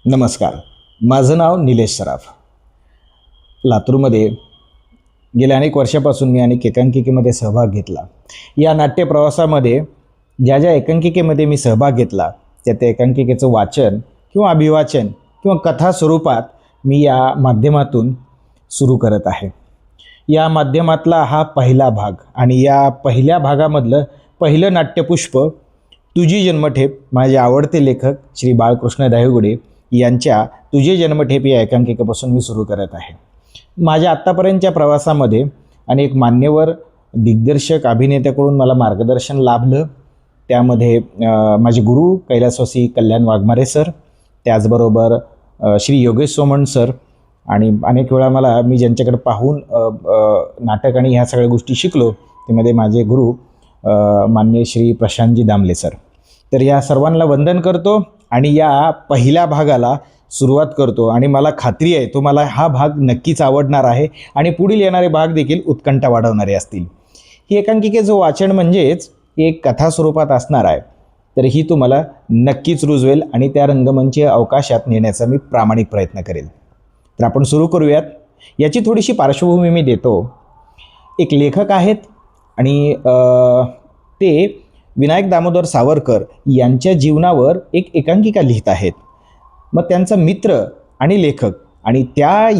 नमस्कार. माझं नाव निलेश सराफ. लातूरमध्ये गेल्या अनेक वर्षापासून मी अनेक एकांकिकेमध्ये सहभाग घेतला. या नाट्य प्रवासामध्ये ज्या ज्या एकांकिकेमध्ये मी सहभाग घेतला त्या एकांकिकेचं वाचन किंवा अभिवाचन किंवा कथा स्वरूपात मी या माध्यमातून सुरू करत आहे. या माध्यमातला हा पहिला भाग आणि या पहिल्या भागामधलं पहिलं नाट्यपुष्प तुझी जन्मठेप माझे आवडते लेखक श्री बाळकृष्ण दायगुडे यांच्या तुझे जन्मठेप या एकांकिकेपासून मी सुरू करत आहे. माझ्या आत्तापर्यंतच्या प्रवासामध्ये अनेक मान्यवर दिग्दर्शक अभिनेत्याकडून मला मार्गदर्शन लाभलं. त्यामध्ये माझे गुरु कैलासवासी कल्याण वाघमारे सर, त्याचबरोबर श्री योगेश सोमण सर आणि अनेक वेळा मी ज्यांच्याकडे पाहून नाटक आणि ह्या सगळ्या गोष्टी शिकलो त्यामध्ये माझे गुरु मान्य श्री प्रशांतजी दामले सर. तर या सर्वांना वंदन करतो आणि या पहिल्या भागाला सुरुवात करतो आणि मला खात्री आहे तुम्हाला हा भाग नक्कीच आवडणार आहे आणि पुढील येणारे भाग देखील उत्कंठा वाढवणारे असतील. ही एकांकिकेचं वाचन म्हणजेच एक कथा स्वरूपात असणार आहे, तर ही तुम्हाला नक्कीच रुजवेल आणि त्या रंगमंच अवकाशात नेण्याचा मी प्रामाणिक प्रयत्न करेल. तर आपण सुरू करूयात. याची थोडीशी पार्श्वभूमी मी देतो. एक लेखक आहेत आणि ते विनायक दामोदर सावरकर यांच्या जीवनावर एक एकांकिका लिहित आहेत. मग त्यांचा मित्र आणि लेखक आणि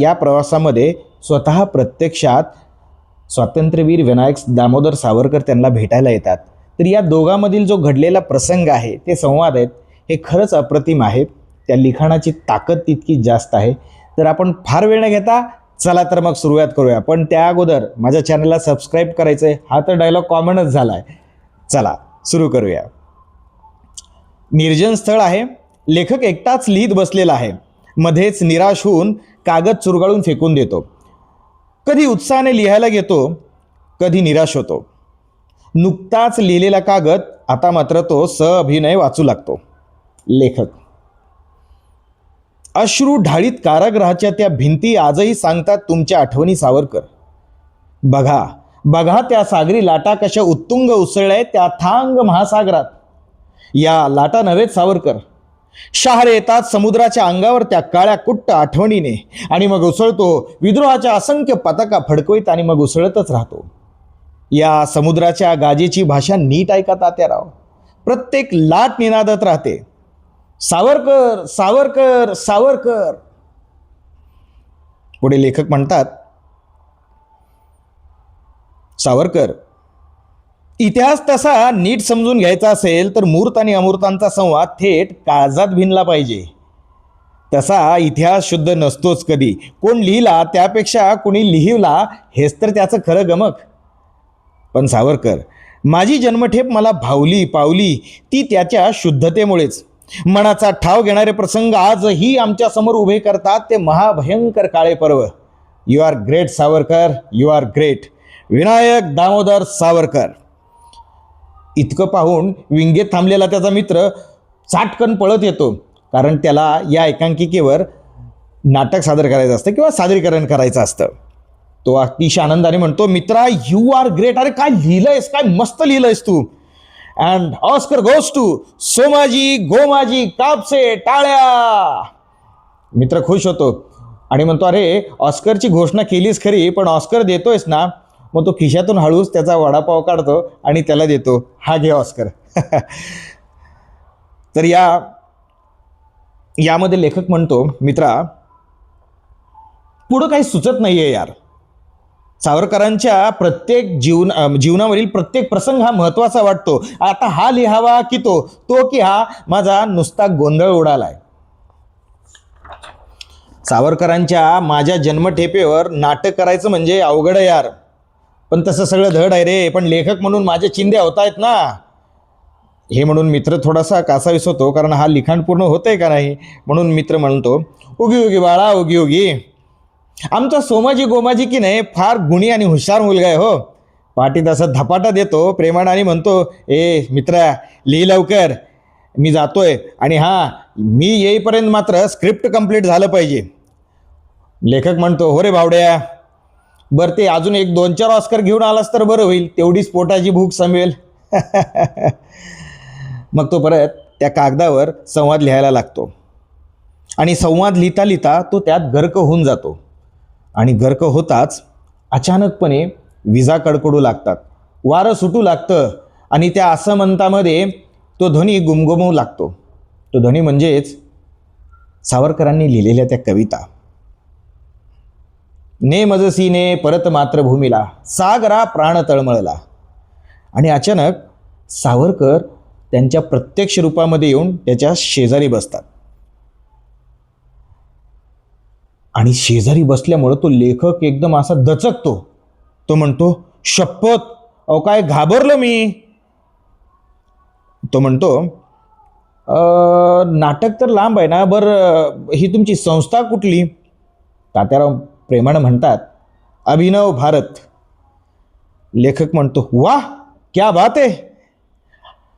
या प्रवासामध्ये स्वतः प्रत्यक्षात स्वातंत्र्यवीर विनायक दामोदर सावरकर त्यांना भेटायला येतात. तर या दोघांमधील जो घडलेला प्रसंग आहे, ते संवाद आहेत, हे खरंच अप्रतिम आहेत. त्या लिखाणाची ताकद तितकी जास्त आहे. तर आपण फार वेळ न घेता चला तर मग सुरुवात करूया. पण त्या अगोदर माझ्या चॅनलला सबस्क्राईब करायचं आहे. हा तर डायलॉग कॉमनच झाला आहे. चला सुरू करूया. निर्जन स्थळ आहे. लेखक एकटाच लिहित बसलेला आहे. मध्येच निराश होऊन कागद चुरगाळून फेकून देतो. कधी उत्साहाने लिहायला घेतो, कधी निराश होतो. नुकताच लिहिलेला कागद आता मात्र तो सअभिनय वाचू लागतो. लेखक: अश्रू ढाळीत कारागृहाच्या त्या भिंती आजही सांगतात तुमच्या आठवणी सावरकर. बघा बघा त्या सागरी लाटा कशा उत्तुंग उसळल्या त्या थांग महासागरात. या लाटा नव्हेत सावरकर, शहारे येतात समुद्राच्या अंगावर त्या काळ्या कुट्ट आठवणीने आणि मग उसळतो विद्रोहाच्या असंख्य पताका फडकवीत आणि मग उसळतच राहतो. या समुद्राच्या गाजेची भाषा नीट ऐका तात्याराव. प्रत्येक लाट निनादत राहते, सावरकर सावरकर सावरकर. पुढे लेखक म्हणतात, सावरकर, इतिहास तसा नीट समजून घ्यायचा असेल तर मूर्त आणि अमूर्तांचा संवाद थेट काळजात भिनला पाहिजे. तसा इतिहास शुद्ध नसतोच कधी. कोण लिहिला त्यापेक्षा कोणी लिहिला हेच तर त्याचं खरं गमक. पण सावरकर, माझी जन्मठेप मला भावली पावली ती त्याच्या शुद्धतेमुळेच. मनाचा ठाव घेणारे प्रसंग आजही आमच्या समोर उभे करतात ते महाभयंकर काळे पर्व. You are great Savarkar, you are great. Vinayak Damodar Savarkar. इतकं पाहून विंगेत थांबलेला त्याचा मित्र चाटकन पळत येतो, कारण त्याला या एकांकिकेवर नाटक सादर करायचं असतं किंवा सादरीकरण करायचं असतं. तो अतिशय आनंदाने म्हणतो, मित्रा यू आर ग्रेट. अरे काय लिहिलंयस, काय मस्त लिहिलंयस तू. And Oscar goes to Somaji Gomaji Kapse टाळ्या. मित्र खुश होतो आणि म्हणतो, अरे ऑस्करची घोषणा केलीस खरी, पण ऑस्कर देतोयस ना. मग तो खिशातून हळूच त्याचा वडापाव काढतो आणि त्याला देतो, हा घे ऑस्कर. तर यामध्ये लेखक म्हणतो, मित्रा पुढं काही सुचत नाहीये यार. सावरकरांच्या प्रत्येक जीवनावरील प्रत्येक प्रसंग हा महत्त्वाचा वाटतो. आता हा लिहावा की तो की हा माझा नुसता गोंधळ उडालाय. सावरकरांच्या माझ्या जन्मठेपेवर नाटक करायचं म्हणजे अवघड आहे यार. पण तसं सगळं धड आहे रे. पण लेखक म्हणून माझ्या चिंध्या होत आहेत ना. हे म्हणून मित्र थोडासा कासावीस होतो, कारण हा लिखाण पूर्ण होतंय का नाही म्हणून. मित्र म्हणतो, उगी उगी बाळा उगी उगी. आमचा सोमाजी गोमाजी की नाही फार गुणी आणि हुशार मुलगा आहे हो. पाठीत असं धपाटा देतो प्रेमाने आणि म्हणतो, ए मित्रा लिही लवकर, मी जातोय. आणि मी येईपर्यंत मात्र स्क्रिप्ट कंप्लीट झालं पाहिजे. लेखक म्हणतो, हो रे भावड्या, बरं ते अजून 1-2-4 ऑस्कर घेऊन आलास तर बरं होईल, तेवढीच पोटाची भूक संपवेल. मग तो परत त्या कागदावर संवाद लिहायला लागतो. आणि संवाद लिहिता लिहिता तो त्यात गर्क होऊन जातो आणि गर्क होताच अचानकपणे विजा कडकडू लागतात, वारं सुटू लागतं आणि त्या असमंतामध्ये तो ध्वनी गुमगुमू लागतो. तो ध्वनी म्हणजेच सावरकरांनी लिहिलेल्या त्या कविता. ने मजसीने परत मातृभूमीला, सागरा प्राण तळमळला. आणि अचानक सावरकर त्यांच्या प्रत्यक्ष रूपामध्ये येऊन त्याच्या शेजारी बसतात. आणि शेजारी बसल्यामुळं तो लेखक एकदम असा दचकतो. तो म्हणतो, शपथ, अहो काय घाबरलो मी. तो म्हणतो, नाटक तर लांब आहे ना, बरं ही तुमची संस्था कुठली? तात्याराव प्रेमानं म्हणतात, अभिनव भारत. लेखक म्हणतो, वाह क्या बात आहे.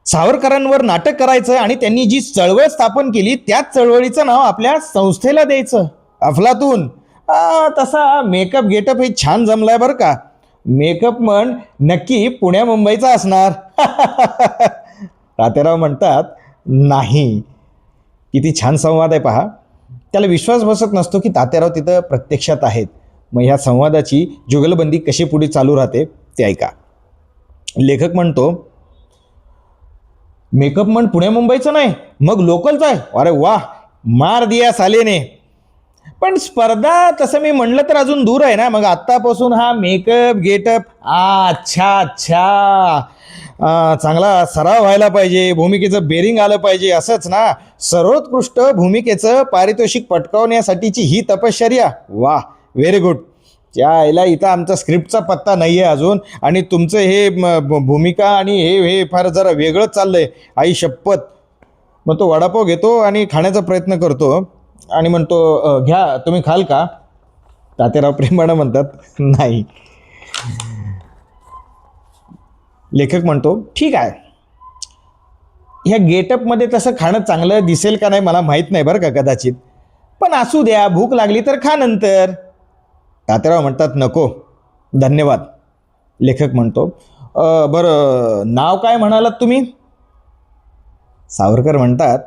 सावरकरांवर नाटक करायचं आणि त्यांनी जी चळवळ स्थापन केली त्याच चळवळीचं नाव आपल्या संस्थेला द्यायचं. अफलातून. तसा मेकअप गेटअप हे छान जमलाय बरं का. मेकअप म्हण नक्की पुण्या मुंबईचा असणार. तात्याराव म्हणतात, नाही. किती छान संवाद आहे पहा. त्याला विश्वास बसत नसतो की तात्याराव तिथं प्रत्यक्षात आहेत. मग ह्या संवादाची जुगलबंदी कशी पुढे चालू राहते ते ऐका. लेखक म्हणतो, मेकअप म्हण पुणे मुंबईचं नाही, मग लोकलचं आहे. अरे वा, मार दिया सालेने. पण स्पर्धा तसं मी म्हणलं तर अजून दूर आहे ना. मग आत्तापासून हा मेकअप गेटअप अच्छा अच्छा चांगला सराव व्हायला पाहिजे, भूमिकेचं बेरिंग आलं पाहिजे, असंच ना. सर्वोत्कृष्ट भूमिकेचं पारितोषिक पटकावण्यासाठीची ही तपश्चर्या. वा, व्हेरी गुड. त्या आईला इथं आमचा स्क्रिप्टचा पत्ता नाही आहे अजून आणि तुमचं हे भूमिका आणि हे फार जरा वेगळंच चाललंय. आई शपथ. मग तो वडापाव घेतो आणि खाण्याचा प्रयत्न करतो आणि म्हणतो, घ्या, तुम्ही खाल का? तात्याराव प्रेमानं म्हणतात, नाही. लेखक म्हणतो, ठीक आहे, ह्या गेटअपमध्ये तसं खाणं चांगलं दिसेल का नाही मला माहीत नाही बरं का, कदाचित, पण असू द्या, भूक लागली तर खा नंतर. तात्याराव म्हणतात, नको धन्यवाद. लेखक म्हणतो, बरं नाव काय म्हणालात तुम्ही? सावरकर म्हणतात,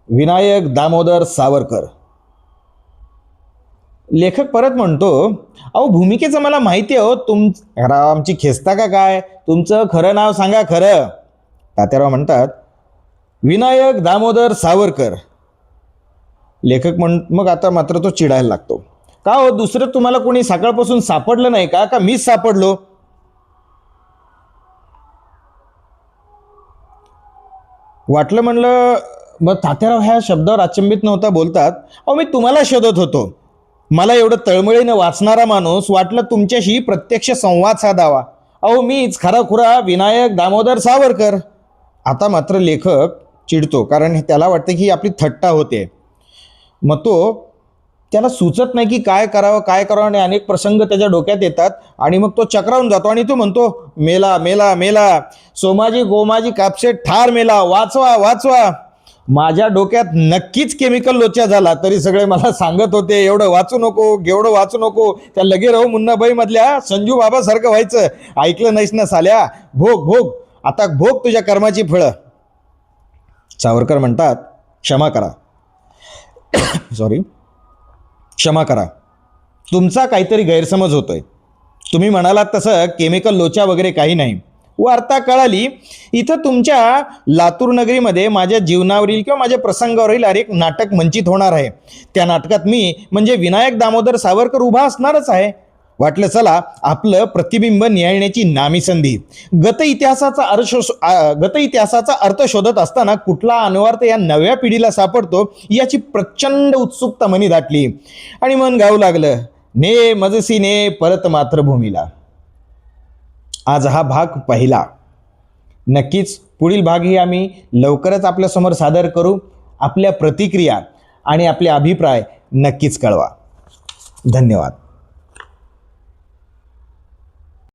विनायक दामोदर सावरकर. लेखक परत म्हणतो, अहो भूमिकेचं मला माहिती आहे हो, आमची खेचता का काय? तुमचं खरं नाव सांगा खरं. तात्याराव म्हणतात, विनायक दामोदर सावरकर. लेखक मग आता मात्र तो चिडायला लागतो. का हो, दुसरं तुम्हाला कोणी सकाळपासून सापडलं नाही का? का मीच सापडलो? वाटलं म्हणलं. मग तात्याराव ह्या शब्दावर अचंबित नव्हता. बोलतात, अहो मी तुम्हाला शोधत होतो. मला एवढं तळमळीनं वाचणारा माणूस वाटलं तुमच्याशी प्रत्यक्ष संवाद साधावा. अहो मीच खराखुरा विनायक दामोदर सावरकर. आता मात्र लेखक चिडतो, कारण त्याला वाटतं की आपली थट्टा होते. मग तो त्याला सुचत नाही की काय करावं आणि अनेक प्रसंग त्याच्या डोक्यात येतात आणि मग तो चक्रावून जातो आणि तो म्हणतो, मेला मेला मेला, सोमाजी गोमाजी कापसे ठार मेला, वाचवा वाचवा. माझ्या डोक्यात नक्कीच केमिकल लोचा झाला, तरी सगळे मला सांगत होते, एवढं वाचू नको, एवढं वाचू नको. त्या लगे राहू मुन्नाबाई मधल्या संजू बाबासारखं व्हायचं. ऐकलं नाहीस ना साल्या, भोग भोग, आता भोग तुझ्या कर्माची फळं. सावरकर म्हणतात, क्षमा करा. सॉरी, क्षमा करा, तुमचा काहीतरी गैरसमज होतोय. तुम्ही म्हणालात तसं केमिकल लोचा वगैरे काही नाही. वार्ता कळाली, इथं तुमच्या लातूर नगरीमध्ये माझ्या जीवनावरील किंवा माझ्या प्रसंगावरील एक नाटक मंचित होणार आहे. त्या नाटकात मी म्हणजे विनायक दामोदर सावरकर उभा असणारच आहे. वाटलं चला आपलं प्रतिबिंब न्यायण्याची नामी संधी. गत इतिहासाचा अर्थ शोधत असताना कुठला अनुवार्थ या नव्या पिढीला सापडतो याची प्रचंड उत्सुकता मनी दाटली आणि मन गाऊ लागलं, ने मजसीने परत मातृभूमीला. आज हा भाग पहिला. नक्कीच पुढील भागही आम्ही लवकरच आपल्यासमोर सादर करू. आपल्या प्रतिक्रिया आणि आपले अभिप्राय नक्कीच कळवा. धन्यवाद.